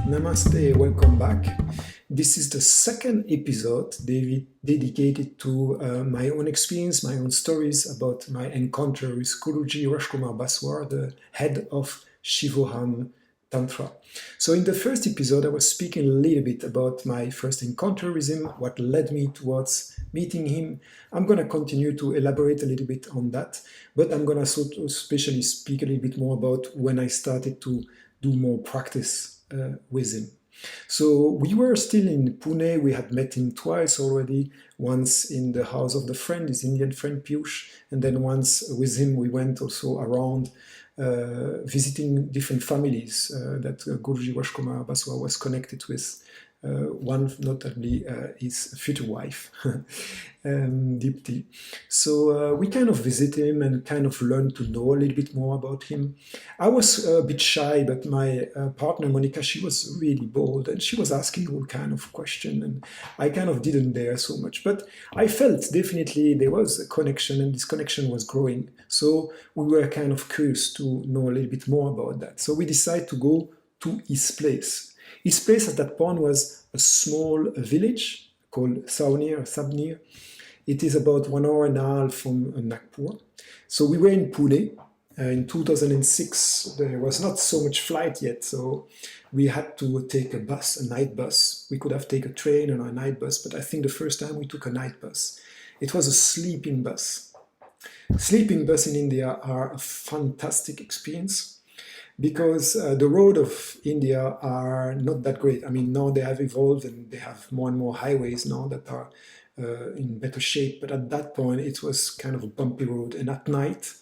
Namaste, welcome back. This is the second episode dedicated to my own experience, my own stories about my encounter with Guruji Rajkumar Baswar, the head of Shivoham Tantra. So in the first episode, I was speaking a little bit about my first encounter with him, what led me towards meeting him. I'm going to continue to elaborate a little bit on that, but I'm going to especially speak a little bit more about when I started to do more practice with him. So we were still in Pune. We had met him twice already, once in the house of the friend, his Indian friend Piyush, and then once with him we went also around visiting different families that Guruji Rajkumar Baswar was connected with. One notably his future wife, Deepti. So we kind of visited him and kind of learned to know a little bit more about him. I was a bit shy, but my partner Monica, she was really bold and she was asking all kind of questions, and I kind of didn't dare so much. But I felt definitely there was a connection, and this connection was growing. So we were kind of curious to know a little bit more about that. So we decided to go to his place. His place at that point was a small village called Sabnir. It is about 1 hour and a half from Nagpur. So we were in Pune. In 2006, there was not so much flight yet, so we had to take a bus, a night bus. We could have taken a train or a night bus, but I think the first time we took a night bus. It was a sleeping bus. Sleeping bus in India are a fantastic experience, because the road of India are not that great. I mean, now they have evolved and they have more and more highways now that are in better shape. But at that point, it was kind of a bumpy road. And at night,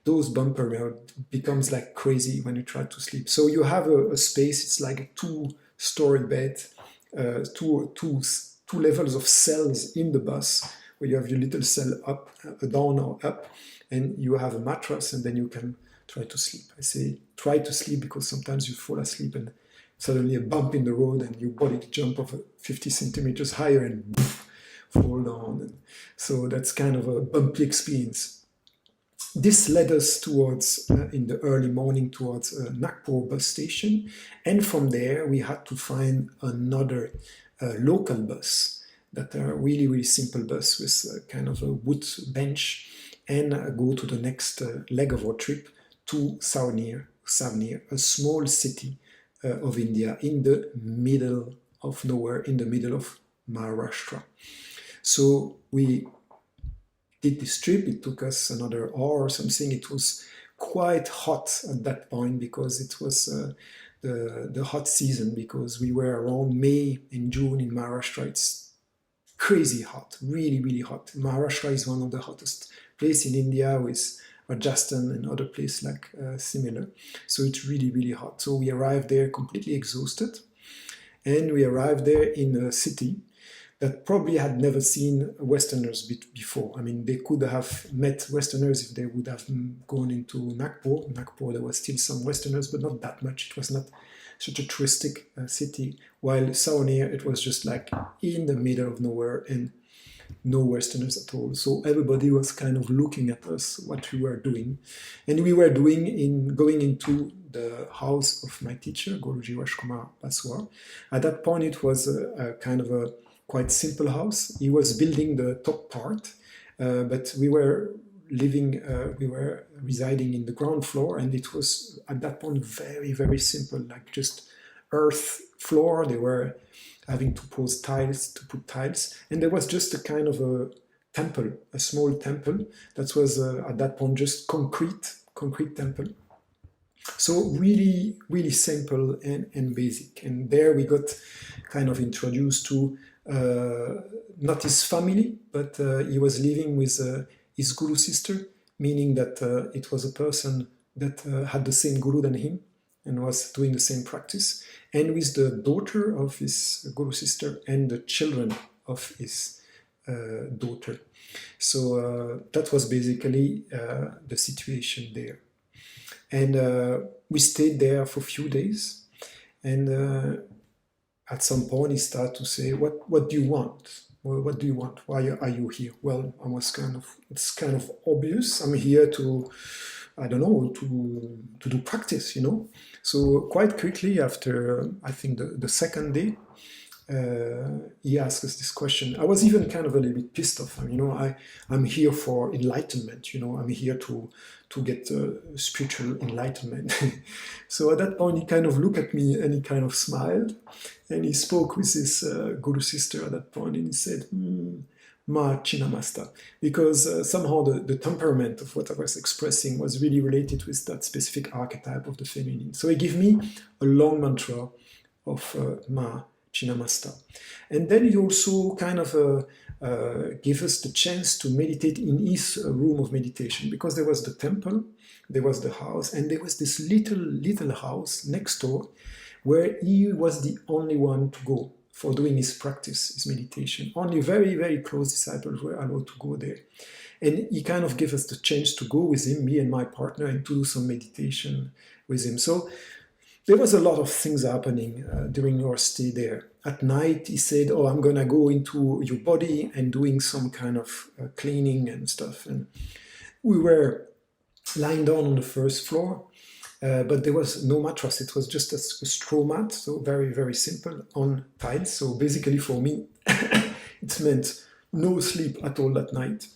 those bumper road becomes like crazy when you try to sleep. So you have a space, it's like a two-story bed, two levels of cells in the bus, where you have your little cell up, down or up, and you have a mattress, and then you can try to sleep. I say try to sleep because sometimes you fall asleep and suddenly a bump in the road and your body jump off 50 centimeters higher and poof, fall down. And so that's kind of a bumpy experience. This led us towards, in the early morning, towards Nagpur bus station. And from there, we had to find another local bus, that are really, really simple bus with kind of a wood bench, and go to the next leg of our trip, to Savnir, a small city of India in the middle of nowhere, in the middle of Maharashtra. So we did this trip. It took us another hour or something. It was quite hot at that point because it was the hot season, because we were around May and June in Maharashtra. It's crazy hot, really, really hot. Maharashtra is one of the hottest places in India, with Rajasthan and other places like similar. So it's really, really hot. So we arrived there completely exhausted. And we arrived there in a city that probably had never seen Westerners before. I mean, they could have met Westerners if they would have gone into Nagpur. Nagpur, there was still some Westerners, but not that much. It was not such a touristic city. While Savanir, it was just like in the middle of nowhere, and no Westerners at all. So everybody was kind of looking at us, what we were doing. And we were going into the house of my teacher, Guruji Rajkumar Baswar. At that point, it was a kind of a quite simple house. He was building the top part, but we were residing in the ground floor, and it was at that point very, very simple, like just earth floor. They were having to put tiles, and there was just a kind of a temple, a small temple that was at that point just concrete temple. So really, really simple and basic. And there we got kind of introduced to not his family, but he was living with his guru sister, meaning that it was a person that had the same guru than him and was doing the same practice, and with the daughter of his guru sister and the children of his daughter. So that was basically the situation there. And we stayed there for a few days, and at some point he started to say, what do you want? Well, what do you want? Why are you here? Well, it's kind of obvious. I'm here to I don't know, to do practice, you know. So quite quickly after, I think the second day, he asked us this question. I was even kind of a little bit pissed off. I mean, you know, I'm here for enlightenment, you know, I'm here to get spiritual enlightenment. So at that point, he kind of looked at me and he kind of smiled, and he spoke with his guru sister at that point, and he said, Ma Chinamasta, because somehow the temperament of what I was expressing was really related with that specific archetype of the feminine. So he gave me a long mantra of Ma Chinamasta. And then he also kind of gave us the chance to meditate in his room of meditation, because there was the temple, there was the house, and there was this little house next door where he was the only one to go for doing his practice, his meditation. Only very, very close disciples were allowed to go there. And he kind of gave us the chance to go with him, me and my partner, and to do some meditation with him. So there was a lot of things happening during our stay there. At night, he said, oh, I'm going to go into your body and doing some kind of cleaning and stuff. And we were lying down on the first floor, but there was no mattress. It was just a straw mat, so very, very simple, on tiles. So basically for me, it meant no sleep at all that night.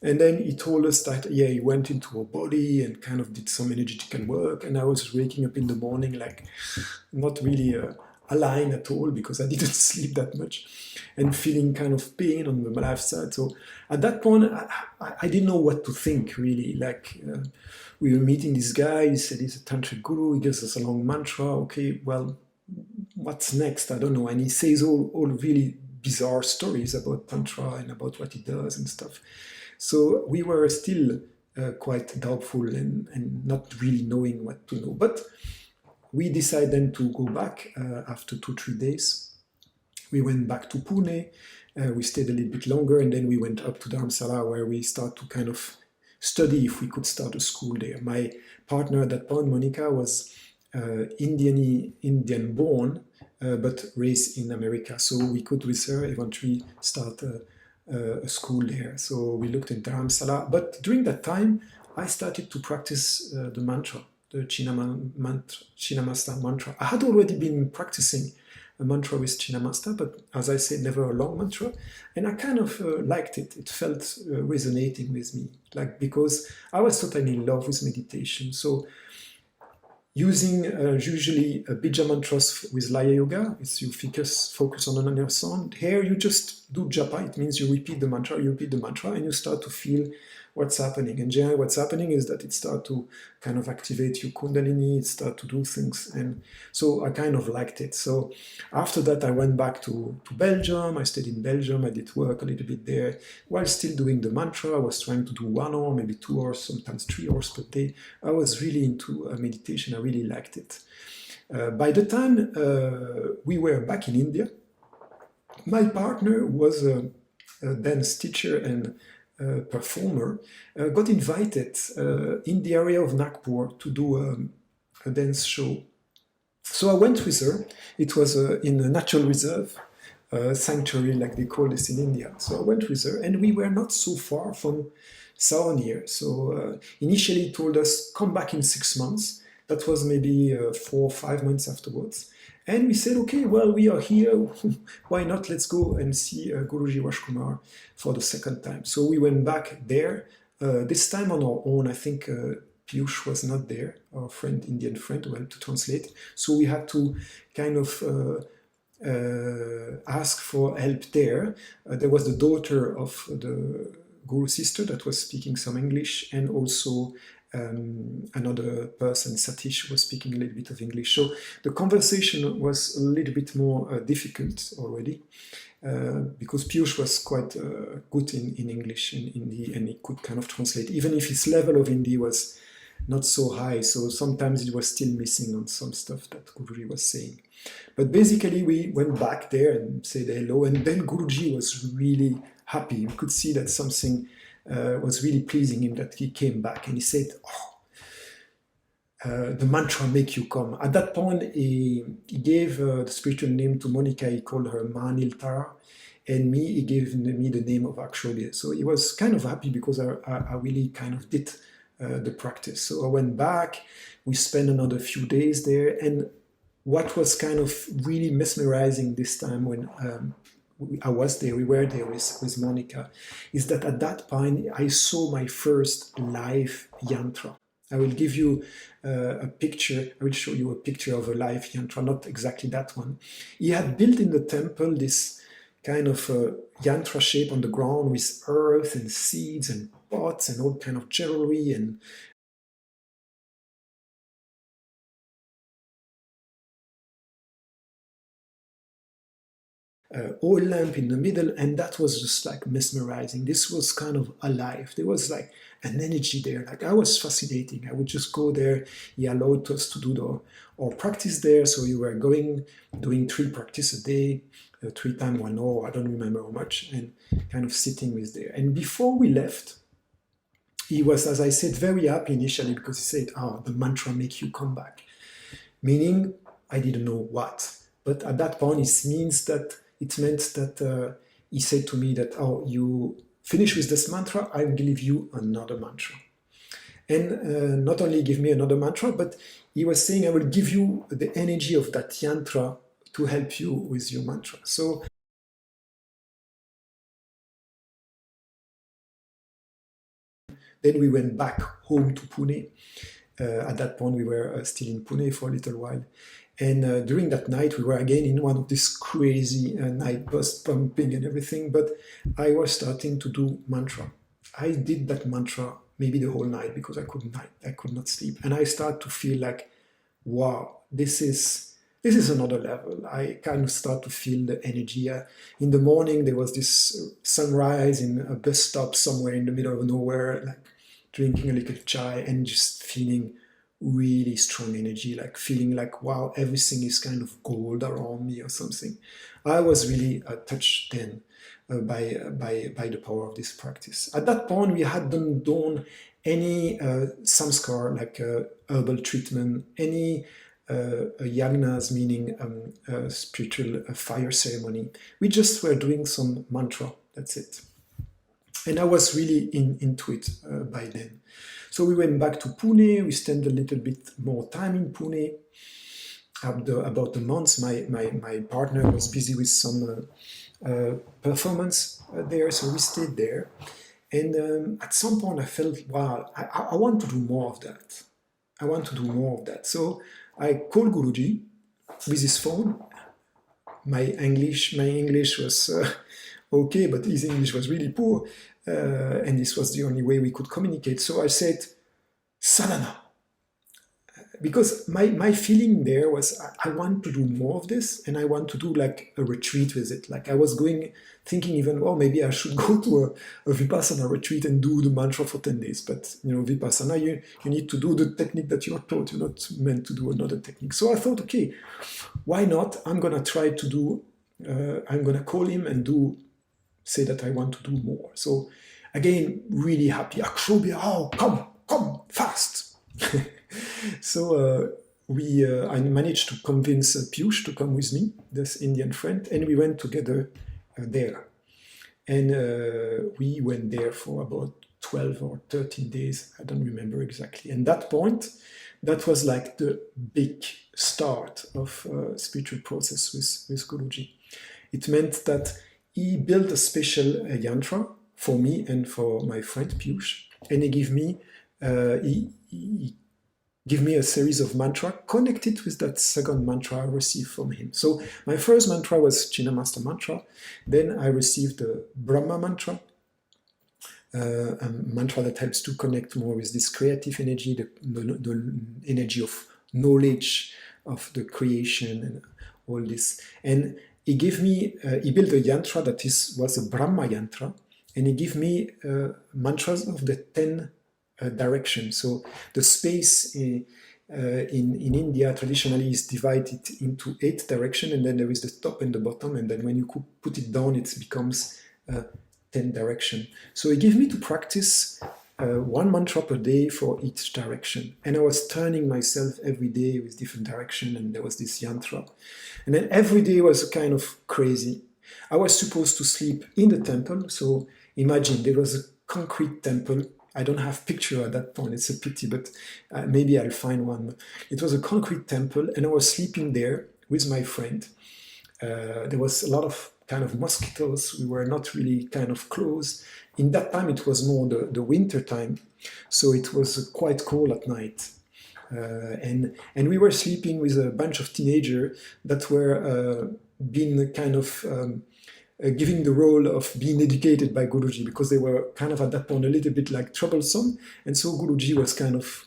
And then he told us that, yeah, he went into our body and kind of did some energetical work. And I was waking up in the morning, like, not really aligned at all, because I didn't sleep that much, and feeling kind of pain on the left side. So at that point, I didn't know what to think, really. Like, we were meeting this guy, he said he's a tantric guru, he gives us a long mantra. Okay, well, what's next? I don't know. And he says all really bizarre stories about Tantra and about what he does and stuff. So we were still quite doubtful and not really knowing what to know. But we decided then to go back after 2-3 days. We went back to Pune. We stayed a little bit longer, and then we went up to Dharamsala, where we started to kind of study if we could start a school there. My partner at that point, Monica, was Indian born, but raised in America. So we could, with her, eventually start a school there. So we looked in Dharamsala. But during that time, I started to practice the mantra, the Chinamasta mantra. I had already been practicing a mantra with Chinamasta, but as I said, never a long mantra. And I kind of liked it. It felt resonating with me, like, because I was totally in love with meditation. So using usually bija mantras with Laya Yoga, it's you focus on an inner sound. Here you just do japa. It means you repeat the mantra, and you start to feel what's happening. And generally what's happening is that it starts to kind of activate your kundalini, it starts to do things. And so I kind of liked it. So after that, I went back to Belgium. I stayed in Belgium. I did work a little bit there. While still doing the mantra, I was trying to do 1 hour, maybe 2 hours, sometimes 3 hours per day. I was really into meditation. I really liked it. By the time we were back in India, my partner was a dance teacher and performer, got invited in the area of Nagpur to do a dance show. So I went with her. It was in a natural reserve, sanctuary, like they call this in India. So I went with her, and we were not so far from Savanir. So initially he told us, come back in 6 months. That was maybe 4 or 5 months afterwards. And we said, okay, well, we are here. Why not? Let's go and see Guruji Rajkumar for the second time. So we went back there, this time on our own. I think Piyush was not there, our friend, Indian friend, who helped to translate. So we had to kind of ask for help there. There was the daughter of the Guru sister that was speaking some English, and also another person, Satish, was speaking a little bit of English. So the conversation was a little bit more difficult already, because Piyush was quite good in English and Hindi, and he could kind of translate, even if his level of Hindi was not so high. So sometimes he was still missing on some stuff that Guruji was saying. But basically we went back there and said hello, and then Guruji was really happy. We could see that something was really pleasing him, that he came back, and he said, the mantra make you come. At that point, he gave the spiritual name to Monica. He called her Manil Tara, and me, he gave me the name of Akshobhya. So he was kind of happy, because I really kind of did the practice. So I went back, we spent another few days there, and what was kind of really mesmerizing this time when I was there, we were there with Monica, is that at that point I saw my first live yantra. I will give you a picture, I will show you a picture of a live yantra, not exactly that one. He had built in the temple this kind of yantra shape on the ground with earth and seeds and pots and all kind of jewelry and oil lamp in the middle, and that was just like mesmerizing. This was kind of alive. There was like an energy there. Like I was fascinating. I would just go there. He allowed us to do our practice there. So we were doing 3 practice a day, 3 times 1 hour. I don't remember how much, and kind of sitting with there. And before we left, he was, as I said, very happy initially because he said, "Oh, the mantra make you come back," meaning I didn't know what. But at that point, it meant that he said to me that, "Oh, you finish with this mantra, I will give you another mantra." And not only give me another mantra, but he was saying, "I will give you the energy of that yantra to help you with your mantra." So then we went back home to Pune. At that point, we were still in Pune for a little while. And during that night, we were again in one of these crazy night bus pumping and everything, but I was starting to do mantra. I did that mantra maybe the whole night because I could not sleep. And I start to feel like, wow, this is another level. I kind of start to feel the energy. In the morning, there was this sunrise in a bus stop somewhere in the middle of nowhere, like drinking a little chai and just feeling really strong energy, like feeling like, wow, everything is kind of gold around me or something. I was really touched then by the power of this practice. At that point, we hadn't done any samskar, like herbal treatment, any yagnas, meaning spiritual fire ceremony. We just were doing some mantra, that's it. And I was really into it by then. So we went back to Pune. We spent a little bit more time in Pune. About a month, my partner was busy with some performance there, so we stayed there. And at some point, I felt, wow, I want to do more of that. I want to do more of that. So I called Guruji with his phone. My English was okay, but his English was really poor. And this was the only way we could communicate. So I said, sadhana. Because my feeling there was, I want to do more of this, and I want to do like a retreat with it. Like I was thinking even, well, maybe I should go to a Vipassana retreat and do the mantra for 10 days. But, Vipassana, you need to do the technique that you're taught. You're not meant to do another technique. So I thought, okay, why not? I'm going to try to do, I'm going to call him and say that I want to do more. So again, really happy. Akshobhya, oh, come, fast. So I managed to convince Piyush to come with me, this Indian friend, and we went together there. And we went there for about 12 or 13 days. I don't remember exactly. And that point, that was like the big start of spiritual process with Guruji. It meant that he built a special yantra for me and for my friend Piyush, and he gave me a series of mantra connected with that second mantra I received from him. So my first mantra was Chinnamaster mantra. Then I received the Brahma mantra, a mantra that helps to connect more with this creative energy, the energy of knowledge, of the creation and all this. And he built a yantra that was a Brahma yantra, and he gave me mantras of the 10 direction. So the space in India traditionally is divided into 8 directions, and then there is the top and the bottom, and then when you put it down, it becomes 10 direction. So he gave me to practice 1 mantra per day for each direction, and I was turning myself every day with different direction, and there was this yantra, and then every day was kind of crazy. I was supposed to sleep in the temple, so imagine there was a concrete temple I don't have picture at that point, it's a pity, but maybe I'll find one. It was a concrete temple, and I was sleeping there with my friend. There was a lot of kind of mosquitoes. We were not really kind of close. In that time, it was more the winter time, so it was quite cold at night. And we were sleeping with a bunch of teenagers that were being kind of giving the role of being educated by Guruji, because they were kind of at that point a little bit like troublesome, and so Guruji was kind of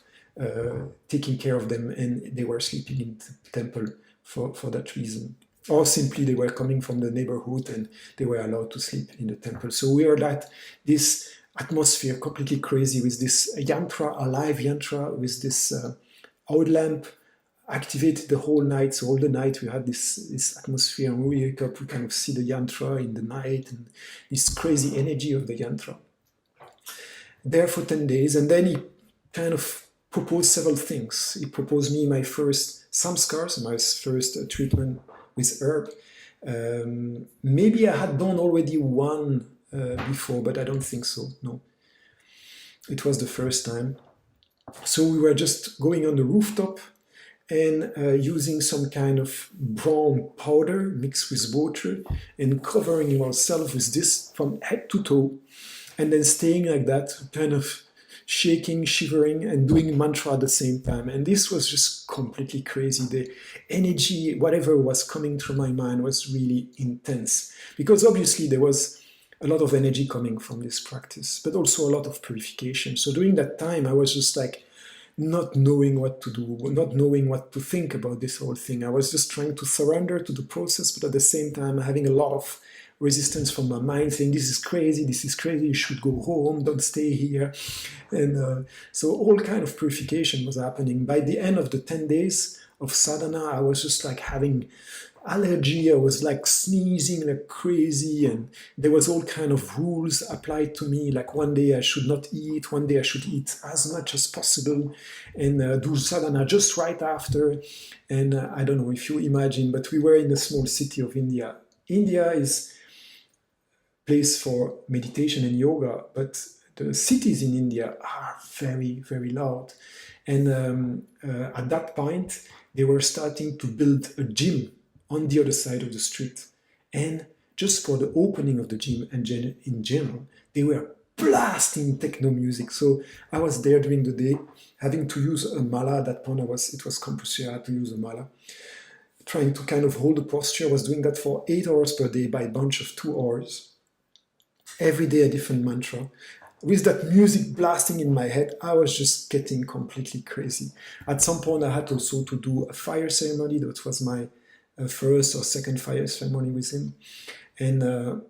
taking care of them, and they were sleeping in the temple for that reason. Or simply they were coming from the neighborhood and they were allowed to sleep in the temple. So we are at this atmosphere completely crazy with this yantra, alive yantra, with this oil lamp activated the whole night. So all the night we had this atmosphere, and we wake up, we kind of see the yantra in the night and this crazy energy of the yantra. There for 10 days, and then he kind of proposed several things. He proposed me my first samskars, my first treatment with herb. Maybe I had done already one before, but I don't think so, no. It was the first time. So we were just going on the rooftop and using some kind of brown powder mixed with water and covering ourselves with this from head to toe, and then staying like that, kind of shaking, shivering, and doing mantra at the same time. And this was just completely crazy. The energy, whatever was coming through my mind, was really intense, because obviously there was a lot of energy coming from this practice, but also a lot of purification. So during that time, I was just like not knowing what to do, not knowing what to think about this whole thing. I was just trying to surrender to the process, but at the same time having a lot of resistance from my mind, saying this is crazy, you should go home, don't stay here. And so all kind of purification was happening. By the end of the 10 days of sadhana, I was just like having allergy, I was like sneezing like crazy, and there was all kind of rules applied to me, like one day I should not eat, one day I should eat as much as possible, and do sadhana just right after. And I don't know if you imagine, but we were in a small city of India. India is place for meditation and yoga, but the cities in India are very, very loud. And at that point, they were starting to build a gym on the other side of the street. And just for the opening of the gym and in general, they were blasting techno music. So I was there during the day, having to use a mala. At that point, it was compulsory, I had to use a mala. Trying to kind of hold the posture. I was doing that for 8 hours per day by a bunch of 2 hours. Every day a different mantra. With that music blasting in my head, I was just getting completely crazy. At some point, I had also to do a fire ceremony. That was my first or second fire ceremony with him. And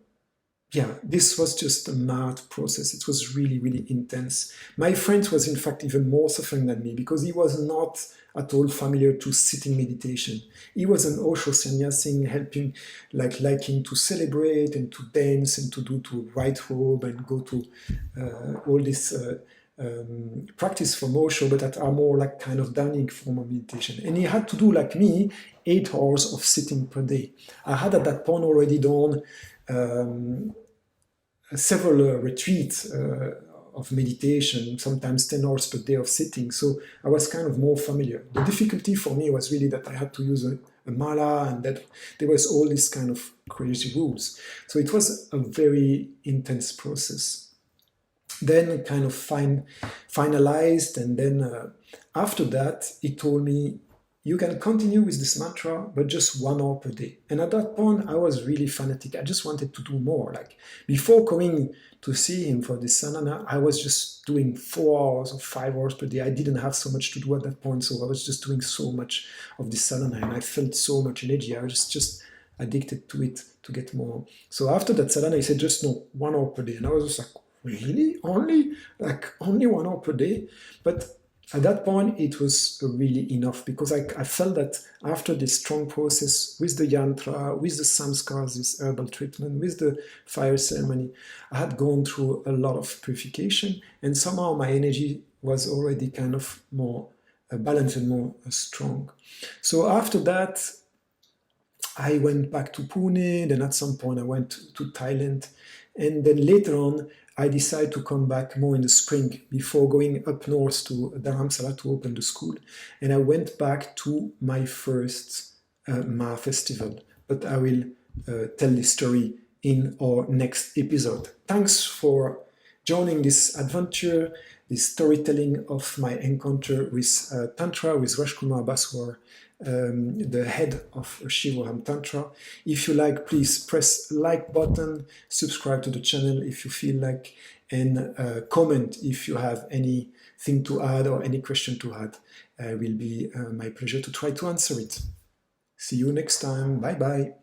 yeah, this was just a mad process. It was really, really intense. My friend was in fact even more suffering than me, because he was not at all familiar to sitting meditation. He was an Osho sannyasin, helping, liking to celebrate and to dance and to white robe and go to all this practice from Osho, but that are more like kind of dynamic form of meditation. And he had to do, like me, 8 hours of sitting per day. I had at that point already done several retreats of meditation, sometimes 10 hours per day of sitting. So I was kind of more familiar. The difficulty for me was really that I had to use a mala, and that there was all these kind of crazy rules. So it was a very intense process. Then kind of finalized, and then after that, he told me, you can continue with this mantra, but just 1 hour per day. And at that point, I was really fanatic. I just wanted to do more. Like before coming to see him for this sadhana, I was just doing 4 hours or 5 hours per day. I didn't have so much to do at that point, so I was just doing so much of this sadhana, and I felt so much energy. I was just addicted to it to get more. So after that sadhana, he said, just no, 1 hour per day. And I was just like, really? Only 1 hour per day? But at that point, it was really enough, because I felt that after this strong process with the yantra, with the samskars, this herbal treatment, with the fire ceremony, I had gone through a lot of purification, and somehow my energy was already kind of more balanced and more strong. So after that, I went back to Pune, then at some point I went to Thailand, and then later on, I decided to come back more in the spring before going up north to Dharamsala to open the school. And I went back to my first Ma festival. But I will tell this story in our next episode. Thanks for joining this adventure, this storytelling of my encounter with Tantra, with Rajkumar Baswar, the head of Shivoham Tantra. If you like, please press like button, subscribe to the channel if you feel like, and comment if you have anything to add or any question to add. It will be my pleasure to try to answer it. See you next time. Bye bye.